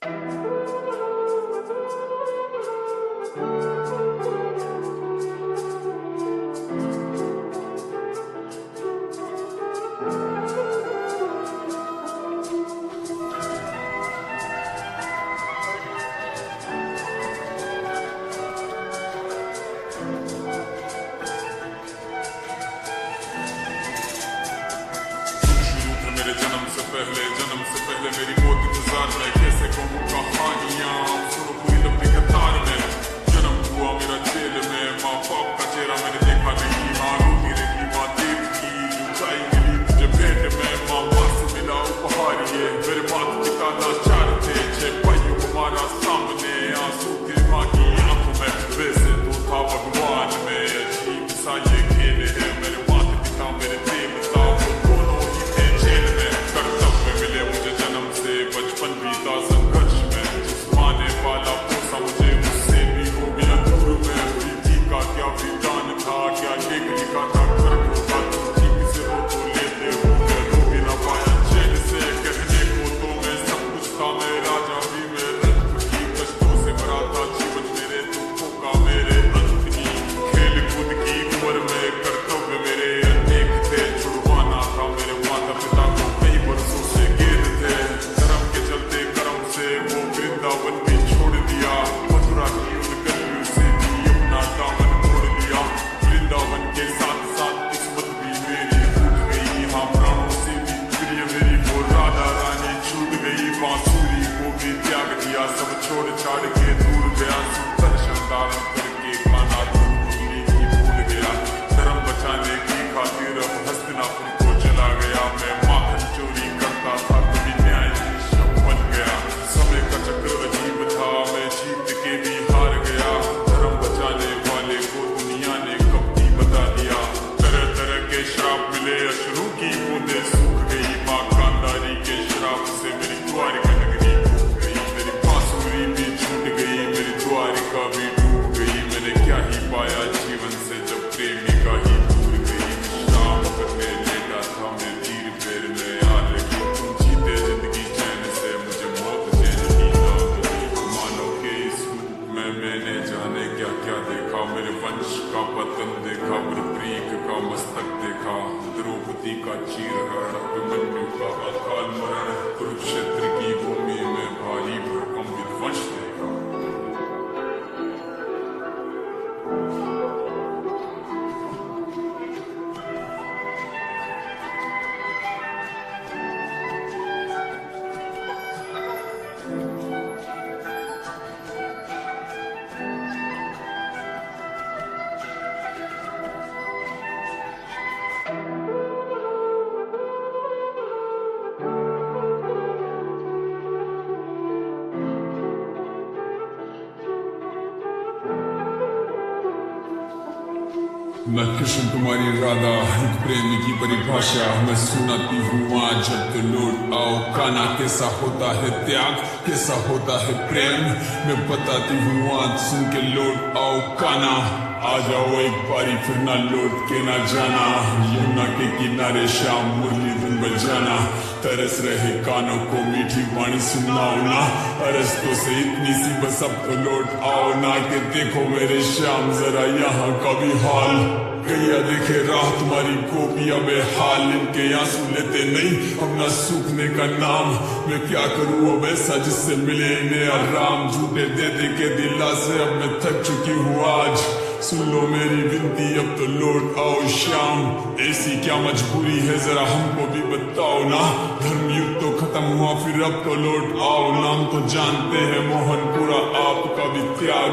जन्म से पहले मेरी मौत गुजार में कैसे कहूँ कहानियाँ सुनो पूरी लंबी कतार में। जन्म हुआ मेरा जेल में, माँ बाप का चेहरा मैंने देखा नहीं। माँ रोती रही, माँ देखी, ऊंचाई मिली मुझे पेट में। माँ बाप से मिला उपहार ये, मेरे माता पिता लाचार थे। 6 भाइयों को मारा सामने, आंसू थे माँ की आंखों में। वैसे तो था भगवान में, अजीब सा ये खेल है। मेरे माता पिता मेरे देवता वो दोनों ही थे जेल में। कर्तव्य मिले मुझे जन्म से, बचपन बीता संघर्ष में। जिस माँ ने पाला पोसा मुझे उससे भी हो गया दूर में। प्रीति का क्या विधान था, क्या लेख लिखा था कर्म का। तुम ठीक से रो तो लेते हो, मैं रो भी ना पाया चैन से। कहने को तो मैं सब कुछ था, मैं राजा भी मैं रंग की। कष्टों से भरा था जीवन मेरे, दुखों का मेरे अंत की। खेल कूद की उम्र में कर्तव्य मेरे अनेक थे। छुड़वाना था मेरे माता पिता को कई वर्षों से गेद थे। धर्म के चलते कर्म से वो वृंदावन भी छोड़ दिया। मथुरा की उन गलियों से भी अपना दामन मोड़ लिया। वृंदावन के साथ साथ किस्मत भी मेरी टूट गई। हाँ, प्राणों से भी प्रिय मेरी वो राधा रानी छूट गई। बांसुरी को भी त्याग दिया, सब छोड़ छाड़ के दूर गया। सुदर्शन धारण करके कान्हा मुरली की भूल गया। धर्म बचाने की खातिर अब हस्तिनापुर को चला गया। मैं माखन चोरी करता था, कभी न्यायाधीश बन गया। समय का चक्र अजीब था, मैं जीत के भी हार गया। धर्म बचाने वाले को दुनिया ने कपटी बता दिया। तरह तरह के श्राप मिले, अश्रु की बूंदें सूख गई। माँ गांधारी के श्राप से मेरी द्वारिका नगरी डूब गई। मेरी बांसुरी भी छूट गई, मेरी द्वारिका भी डूब गई। मैंने क्या ही पाया जीवन से जब प्रेमिका ही दूर गई। विश्राम करने लेटा था मैं तीर पैर में आ लगी। तुम जीते जिंदगी चैन से, मुझे मौत चैन की ना मिली। मानव के इस रूप में मैंने जाने क्या क्या देखा। मेरे वंश का पतन देखा, वृत्रीक का मस्तक देखा। द्रौपदी का चीरहरण, अभिमन्यु का अकाल मरण। कुरुक्षेत्र की भूमि में भारी भरकम विध्वंस देखा। मैं कृष्ण तुम्हारी राधा, एक प्रेमी की परिभाषा मैं सुनाती हूँ आज। जब तो लौट आओ कान्हा, कैसा होता है त्याग, कैसा होता है प्रेम। मैं बताती हूँ आज, सुन के लौट आओ कान्हा। आ जाओ एक बारी फिर ना लौट के ना जाना। यमुना के किनारे शाम मुरली धुन बजाना। तरस रहे कानों को मीठी वाणी सुनाओ ना। अरस्तों से इतनी सी बस अब तो लौट आओ ना। के देखो मेरे श्याम जरा यहाँ का भी हाल। गैया देखे राह तुम्हारी गोपिया में हाल। इनके आंसू लेते नहीं अपना सूखने का नाम। मैं क्या करूँ अब ऐसा जिससे मिले इन्हें आराम। झूठे दे दे के दिला से अब मैं थक चुकी हूँ आज। सुन लो मेरी विनती अब तो लौट आओ श्याम। ऐसी क्या मजबूरी है जरा हमको भी बताओ ना। धर्म युग तो खत्म हुआ फिर अब तो लौट आओ। नाम तो जानते हैं मोहनपुरा, आपका भी त्याग।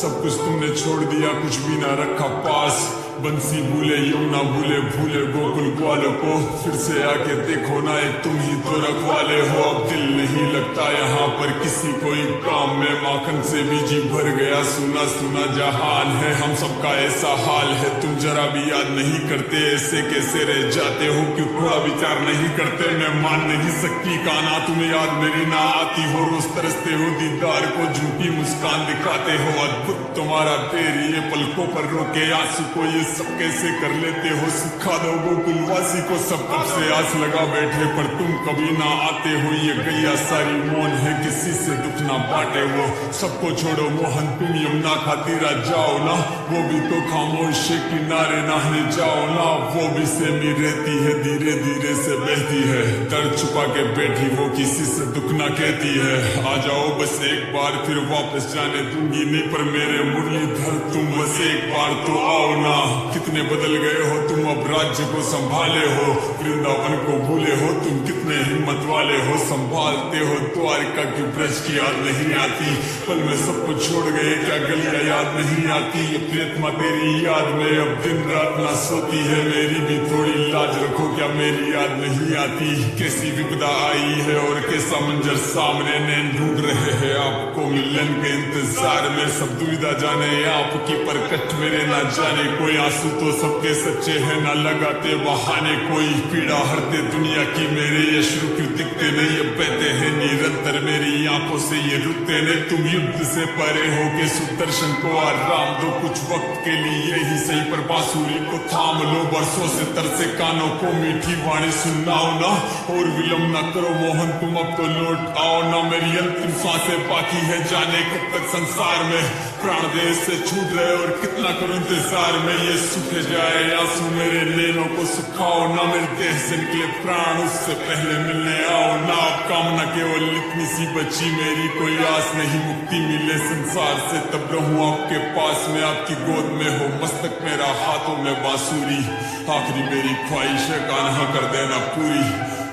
सब कुछ तुमने छोड़ दिया, कुछ भी ना रखा पास। बंसी भूले यमुना भूले, भूले गोकुल ग्वालों को। फिर से आके देखो ना, एक तुम ही तो रखवाले हो। अब दिल नहीं लगता यहाँ पर किसी कोई काम में। माखन से भी जी भर गया, सुना सुना जहान है। हम सबका ऐसा हाल है, तुम जरा भी याद नहीं करते। ऐसे कैसे रह जाते हो, क्यों थोड़ा विचार नहीं करते। मैं मान नहीं सकती कान्हा, तुम्हें याद मेरी ना आती हो। रोज तरसते हो दीदार को, झूठी मुस्कान दिखाते हो। अद्भुत तुम्हारा पैर ये पलकों पर रोके आंसू को। ये सब कैसे कर लेते हो, सिखा दो गोकुलवासी को। सब कब से आस लगा बैठे पर तुम कभी ना आते हो। ये गैया सारी मौन है, किसी से दुख ना बांटे वो। सबको छोड़ो मोहन तुम यमुना खातीरा जाओ ना, वो भी तो खामोश के किनारे नहाने जाओ ना। वो भी सेमी रहती है धीरे धीरे से बहती है, दर्द छुपा के बैठी वो किसी से दुख ना कहती है। आ जाओ बस एक बार फिर वापस जाने दूंगी नहीं, पर मेरे मुरलीधर तुम बस एक बार तो आओ ना। कितने बदल गए हो तुम, अब राज्य को संभाले हो, वृंदावन को भूले हो तुम, कितने हिम्मत वाले हो। संभालते हो द्वारिका की ब्रज की याद नहीं आती, पल में सबको छोड़ गए क्या गलियां याद नहीं आती। ये प्रेतमा तेरी याद में अब दिन रात ना सोती है, मेरी भी थोड़ी लाज रखो क्या मेरी याद नहीं आती। कैसी विपदा आई है और कैसा मंजर सामने, नैन ढूंढ रहे हैं आपको मिलन के इंतजार में। सब दुविधा जाने आपकी पर कष्ट मेरे ना जाने, कोई आंसू तो सबके सच्चे हैं ना लगाते बहाने। कोई पीड़ा हरते दुनिया की मेरे ये अश्रु क्यों दिखते नहीं, ये बहते हैं निरंतर मेरी आंखों से ये रुकते नहीं। तुम युद्ध से परे हो के सुदर्शन को आराम दो कुछ वक्त के लिए ही सही, पर बांसुरी को थाम लो। बरसों से तरसे कानों को मीठी वाणी सुनाओ ना, और विलम्ब न करो मोहन तुम अब तो लौट आओ ना। मेरी अंतिम सांसें बाकी है जाने कब तक संसार में, प्राण देह से छूट रहे और कितना करूं इंतजार में। ये सूख जाए आंसू मेरे नैनों को सुखाओ ना, मेरे देह से निकले प्राण उससे पहले मिलने आओ ना। अब कामना केवल इतनी सी बची मेरी, कोई आस नहीं मुक्ति मिले संसार से, तब रहूं आपके पास में आपकी गोद में हो मस्तक मेरा हाथों में बांसुरी। आखिरी मेरी ख्वाहिश है कान्हा कर देना पूरी,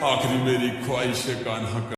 आखिरी मेरी ख्वाहिश है कान्हा कर